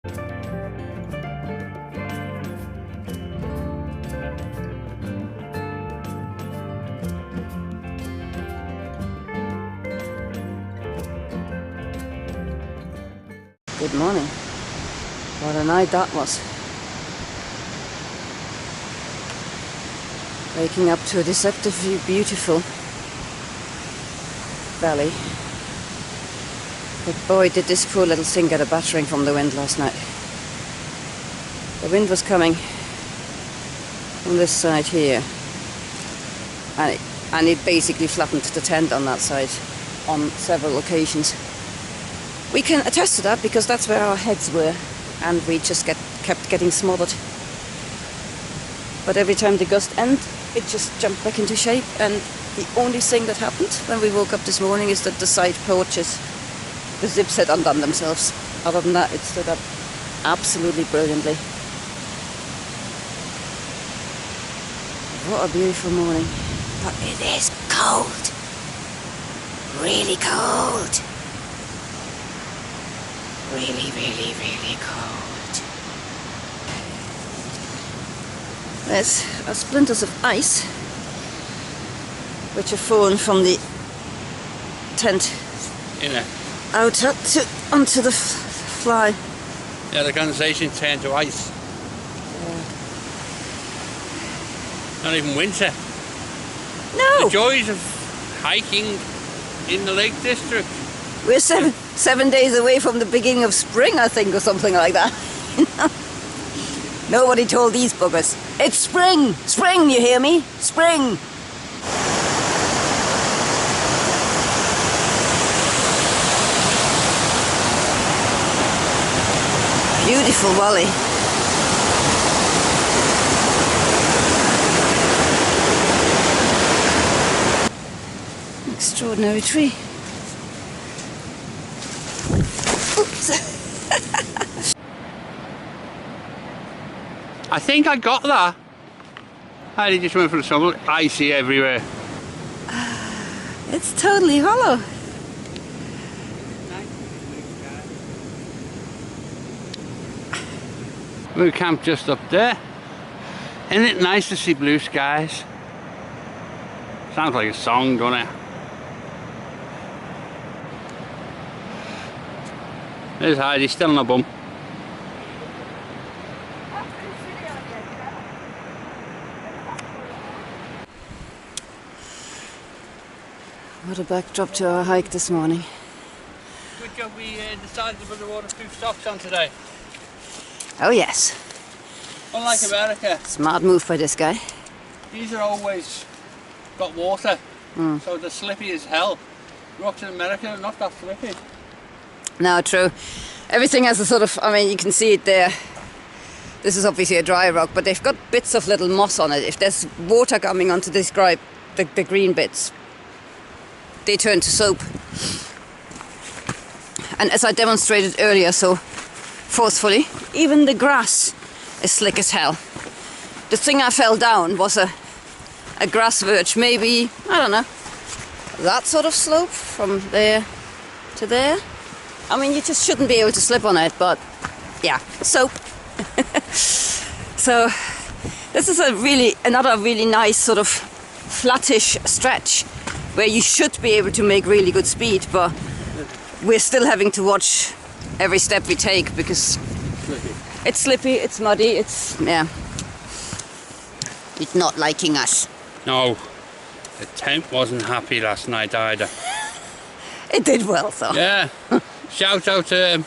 Good morning. What a night that was. Waking up to a deceptively beautiful valley. But boy, did this poor little thing get a battering from the wind last night. The wind was coming from this side here, and it basically flattened the tent on that side on several occasions. We can attest to that because that's where our heads were, and we just kept getting smothered. But every time the gust ended, it just jumped back into shape, and the only thing that happened when we woke up this morning is that the side porches, the zips had undone themselves. Other than that, it stood up absolutely brilliantly. What a beautiful morning. But it is cold. Really cold. Really, really, really cold. There's splinters of ice which have fallen from the tent out onto the fly. Yeah, the condensation turned to ice. Yeah. Not even winter. No! The joys of hiking in the Lake District. We're seven days away from the beginning of spring, I think, or something like that. Nobody told these buggers. It's spring! Spring, you hear me? Spring! Beautiful valley. Extraordinary tree. I think I got that. I just went for the summer. Icy everywhere. It's totally hollow. We camped just up there. Isn't it nice to see blue skies? Sounds like a song, doesn't it? There's Heidi, still on a bum. What a backdrop to our hike this morning. Good job we decided to put the waterproof socks on today. Oh yes. Unlike America. Smart move by this guy. These are always got water, so they're slippy as hell. Rocks in America are not that slippy. No, true. Everything has a sort of, I mean, you can see it there. This is obviously a dry rock, but they've got bits of little moss on it. If there's water coming onto this the green bits, they turn to soap. And as I demonstrated earlier so forcefully, even the grass is slick as hell. The thing I fell down was a grass verge, maybe, I don't know, that sort of slope from there to there. I mean, you just shouldn't be able to slip on it, but yeah, soap. So this is another really nice sort of flattish stretch where you should be able to make really good speed, but we're still having to watch every step we take because it's slippy, it's muddy, it's not liking us. No, the tent wasn't happy last night either. It did well, though. Yeah. Shout out to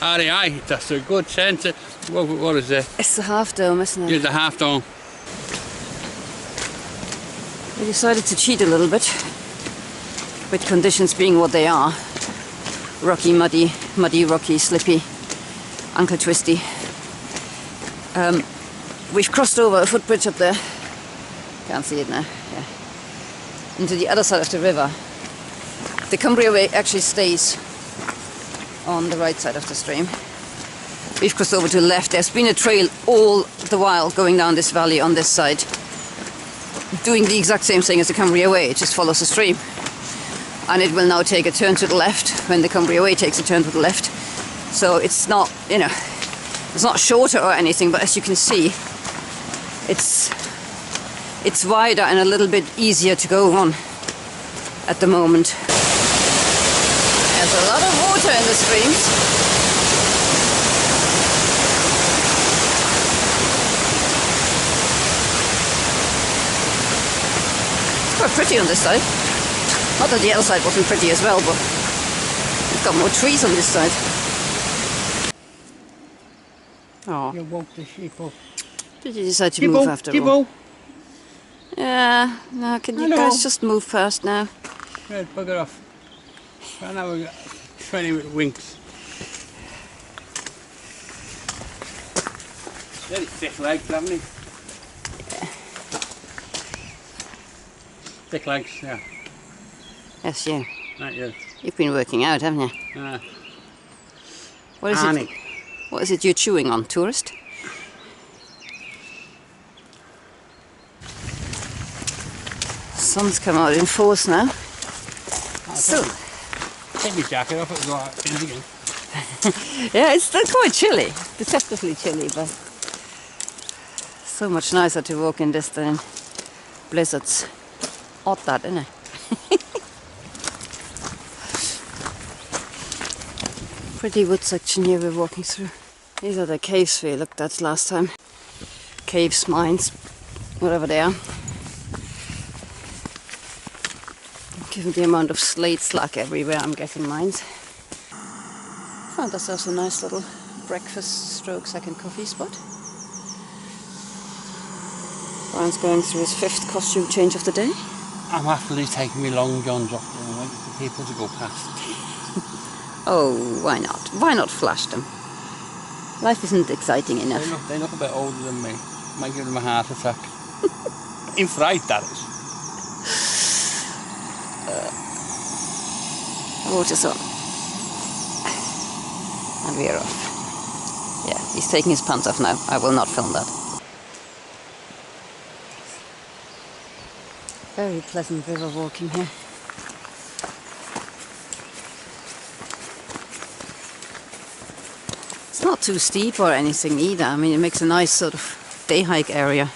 REI, that's a good tent. What is it? It's the half dome, isn't it? Yeah, the half dome. We decided to cheat a little bit, with conditions being what they are. Rocky, muddy, rocky, slippy, ankle twisty. We've crossed over a footbridge up there. Can't see it now. Yeah. Into the other side of the river. The Cumbria Way actually stays on the right side of the stream. We've crossed over to the left. There's been a trail all the while going down this valley on this side, doing the exact same thing as the Cumbria Way. It just follows the stream. And it will now take a turn to the left when the Cumbria Way takes a turn to the left. So it's not, you know, It's not shorter or anything, but as you can see, it's wider and a little bit easier to go on at the moment. There's a lot of water in the streams. It's quite pretty on this side. Not that the other side wasn't pretty as well, but we've got more trees on this side. Oh. You woke the sheep up. Did you decide to move after all? Yeah, no, can you guys just move past now? Yeah, bugger off. Right now we've got 20 winks. Very thick legs, haven't he? Yeah. Thick legs, yeah. Yes, you. Not you. You've been working out, haven't you? What is it? What is it you're chewing on, tourist? Sun's come out in force now. So, take my jacket off, it'll go out in again. yeah, it's still quite chilly, deceptively chilly, but so much nicer to walk in this than blizzards. Odd that, isn't it? Pretty wood section here we're walking through. These are the caves we looked at last time. Caves, mines, whatever they are. Given the amount of slate slack everywhere, I'm guessing mines. Found ourselves a nice little breakfast stroke second coffee spot. Brian's going through his 5th costume change of the day. I'm happily taking my long johns off and waiting for people to go past. Oh, why not? Why not flash them? Life isn't exciting enough. They look a bit older than me. Might give them a heart attack. In fright, that is. The water's on. And we're off. Yeah, he's taking his pants off now. I will not film that. Very pleasant river walking here. It's not too steep or anything either. I mean, it makes a nice sort of day hike area.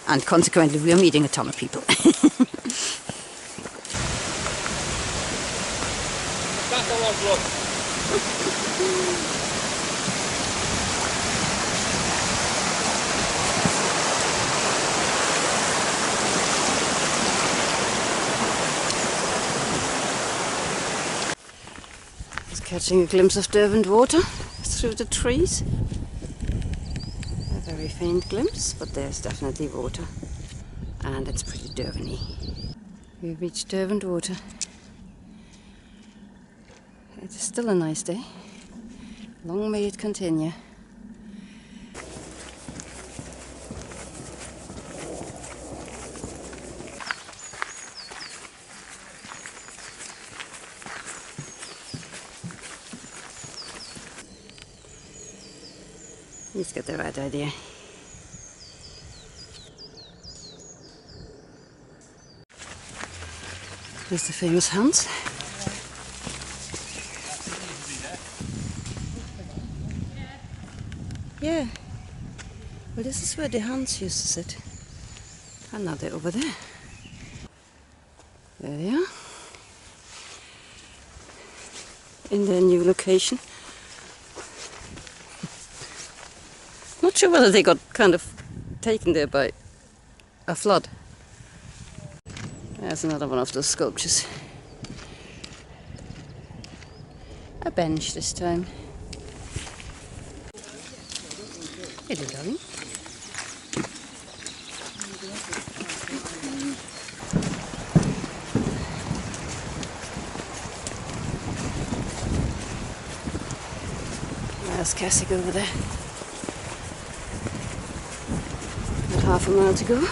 And consequently, we are meeting a ton of people. Just catching a glimpse of Derwent water through the trees. A very faint glimpse, but there's definitely water. And it's pretty Derwent-y. We reached Derwent water. It is still a nice day. Long may it continue. He's got the right idea. Here's the famous Hans. Yeah. Well, this is where the Hans used to sit. And now they're over there. There they are. In their new location. Not sure whether they got kind of taken there by a flood. There's another one of those sculptures. A bench this time. Hello, darling. There's Cassick over there. About half a mile to go.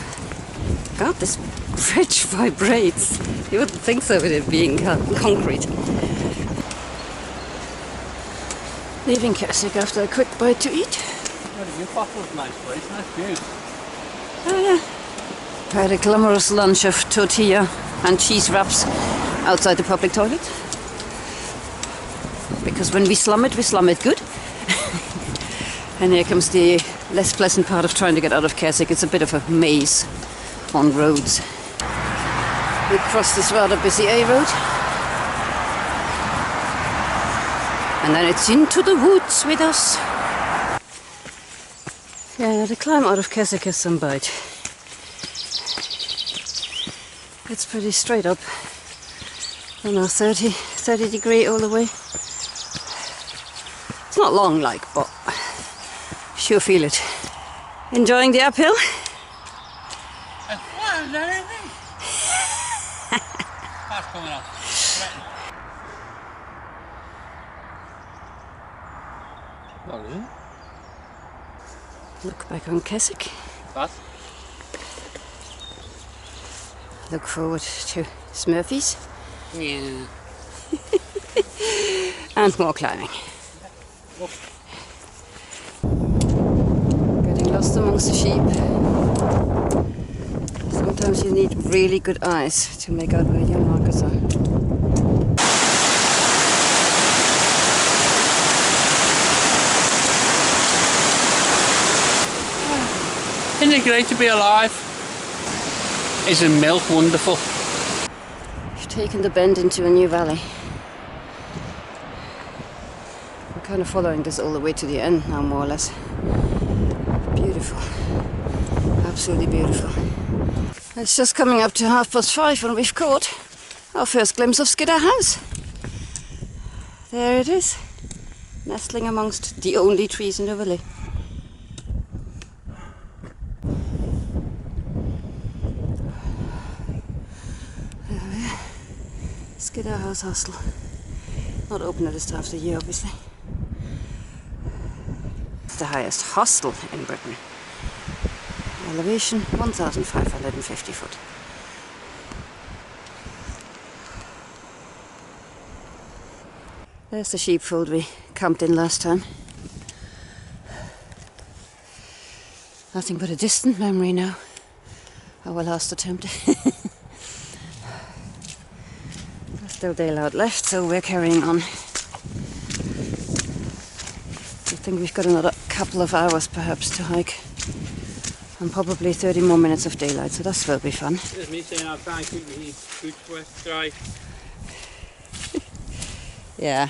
God, this bridge vibrates. You wouldn't think so with it being concrete. Leaving Cassick after a quick bite to eat. Newcastle's a nice place, nice views. Oh yeah. I had a glamorous lunch of tortilla and cheese wraps outside the public toilet. because when we slum it good. And here comes the less pleasant part of trying to get out of Keswick. It's a bit of a maze on roads. We cross this rather busy A road. And then it's into the woods with us. Yeah, the climb out of Keswick has some bite. It's pretty straight up. I don't know, 30 degree all the way. It's not long like, but sure feel it. Enjoying the uphill? That's coming up. What is it? Look back on Keswick. What? Look forward to Smurfy's. Yeah. And more climbing. Getting lost amongst the sheep. Sometimes you need really good eyes to make out where your markers are. Isn't it great to be alive? Isn't milk wonderful? We've taken the bend into a new valley. We're kind of following this all the way to the end now, more or less. Beautiful. Absolutely beautiful. It's just coming up to 5:30 and we've caught our first glimpse of Scous House. There it is, nestling amongst the only trees in the valley. Scous House hostel. Not open at this time of the year, obviously. It's the highest hostel in Britain. Elevation 1,550 foot. There's the sheepfold we camped in last time. Nothing but a distant memory now. Our last attempt. There's still daylight left, so we're carrying on. I think we've got another couple of hours perhaps to hike. And probably 30 more minutes of daylight, so that will be fun. There's me saying I'll try and keep my boots dry. Yeah.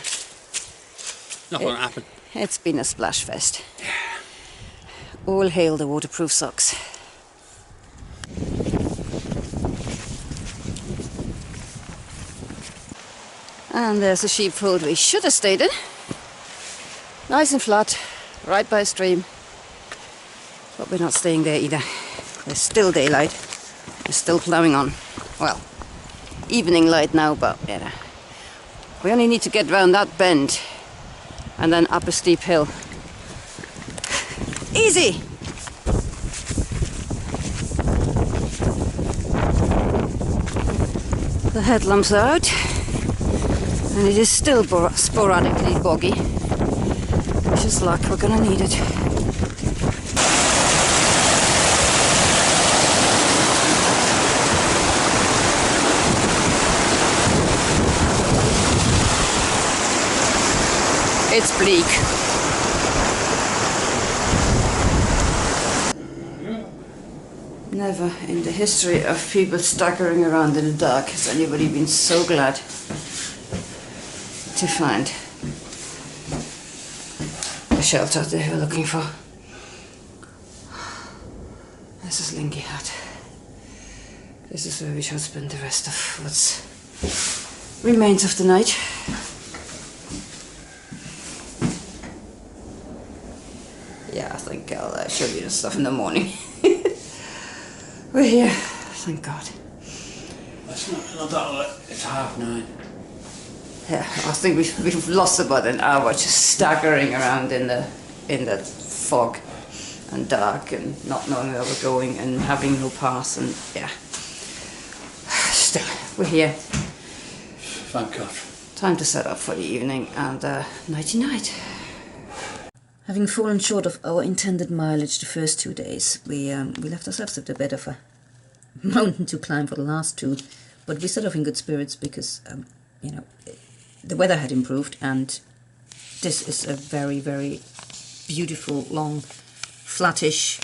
Not going to happen. It's been a splash fest. All hail the waterproof socks. And there's a sheepfold we should have stayed in. Nice and flat, right by a stream. But we're not staying there either. There's still daylight. We're still ploughing on. Well, evening light now, but you know. We only need to get round that bend and then up a steep hill. Easy! The headlamps are out and it is still sporadically boggy. Which is luck, we're gonna need it. It's bleak. Never in the history of people staggering around in the dark has anybody been so glad to find the shelter they were looking for. This is Linky Hut. This is where we shall spend the rest of what's remains of the night. Yeah, I think I'll show you the stuff in the morning. We're here, thank God. It's it's 9:30. Yeah, I think we've lost about an hour just staggering around in the fog and dark and not knowing where we're going and having no pass and yeah. Still, we're here. Thank God. Time to set up for the evening and nighty night. Having fallen short of our intended mileage the first 2 days, we left ourselves with a bit of a mountain to climb for the last 2, but we set off in good spirits because, you know, the weather had improved and this is a very, very beautiful, long, flattish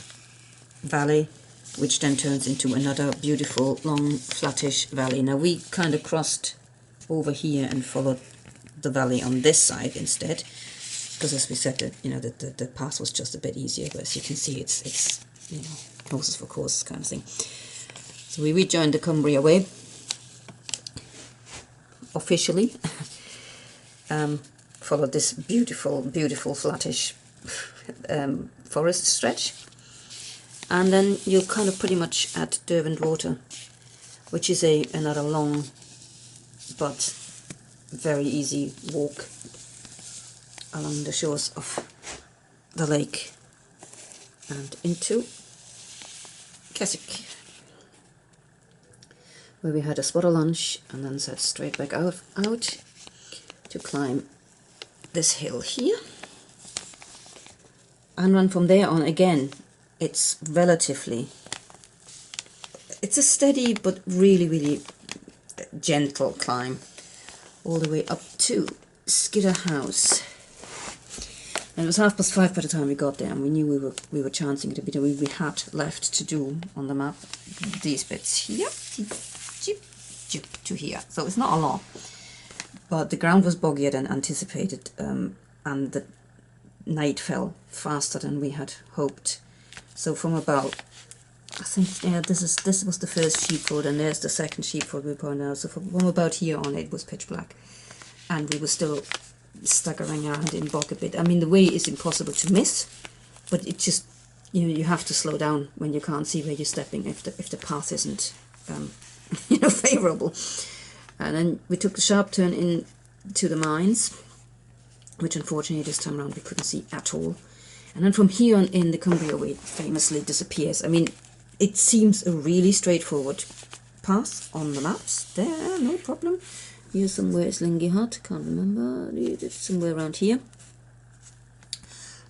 valley, which then turns into another beautiful, long, flattish valley. Now we kind of crossed over here and followed the valley on this side instead, because as we said, the path was just a bit easier. But as you can see, it's horses for courses kind of thing. So we rejoined the Cumbria Way officially. Followed this beautiful, beautiful flattish forest stretch, and then you're kind of pretty much at Derwent Water, which is another long but very easy walk along the shores of the lake and into Keswick, where we had a spot of lunch and then set straight back out to climb this hill here. And then from there on, again, it's a steady but really, really gentle climb all the way up to Skidder House. And it was 5:30 by the time we got there, and we knew we were chancing it a bit. We had left to do on the map these bits here to here, so it's not a lot. But the ground was boggier than anticipated, and the night fell faster than we had hoped. So from about, I think, yeah, this was the first sheepfold, and there's the second sheepfold we pointed out. So from about here on, it was pitch black, and we were still staggering around in bog a bit. I mean, the way is impossible to miss, but it just, you have to slow down when you can't see where you're stepping if the path isn't favourable. And then we took the sharp turn into the mines, which unfortunately this time around we couldn't see at all. And then from here on in, the Cumbria Way famously disappears. I mean, it seems a really straightforward path on the maps. There, no problem. Here somewhere is Lingy Hut, can't remember, it's somewhere around here.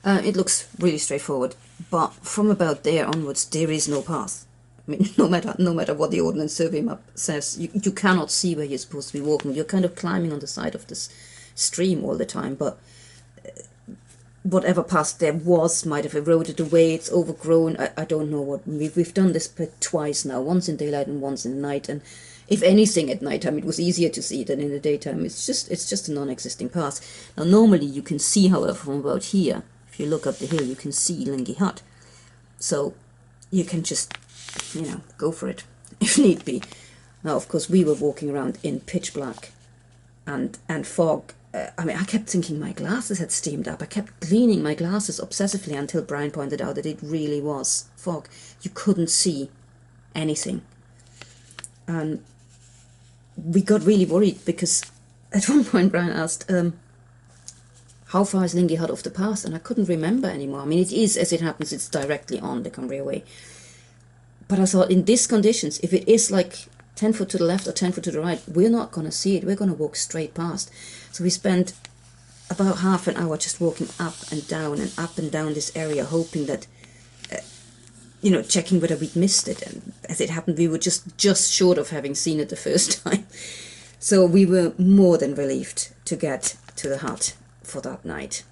It looks really straightforward, but from about there onwards there is no path. I mean, no matter what the Ordnance Survey map says, you cannot see where you're supposed to be walking. You're kind of climbing on the side of this stream all the time, but whatever path there was might have eroded away, it's overgrown, I don't know what. We've done this bit twice now, once in daylight and once in the night, and if anything at night time it was easier to see than in the daytime. It's just a non-existing path. Now normally you can see, however, from about here, if you look up the hill, you can see Lingy Hut. So you can just, go for it if need be. Now of course we were walking around in pitch black and fog. I mean, I kept thinking my glasses had steamed up. I kept cleaning my glasses obsessively until Brian pointed out that it really was fog. You couldn't see anything. And we got really worried because at one point Brian asked, how far is Lingy Hut off the path? And I couldn't remember anymore. I mean, it is, as it happens, it's directly on the Cumbria Way. But I thought, in these conditions, if it is like 10 foot to the left or 10 foot to the right, we're not going to see it. We're going to walk straight past. So we spent about half an hour just walking up and down this area, hoping that, checking whether we'd missed it. And as it happened, we were just short of having seen it the first time. So we were more than relieved to get to the hut for that night.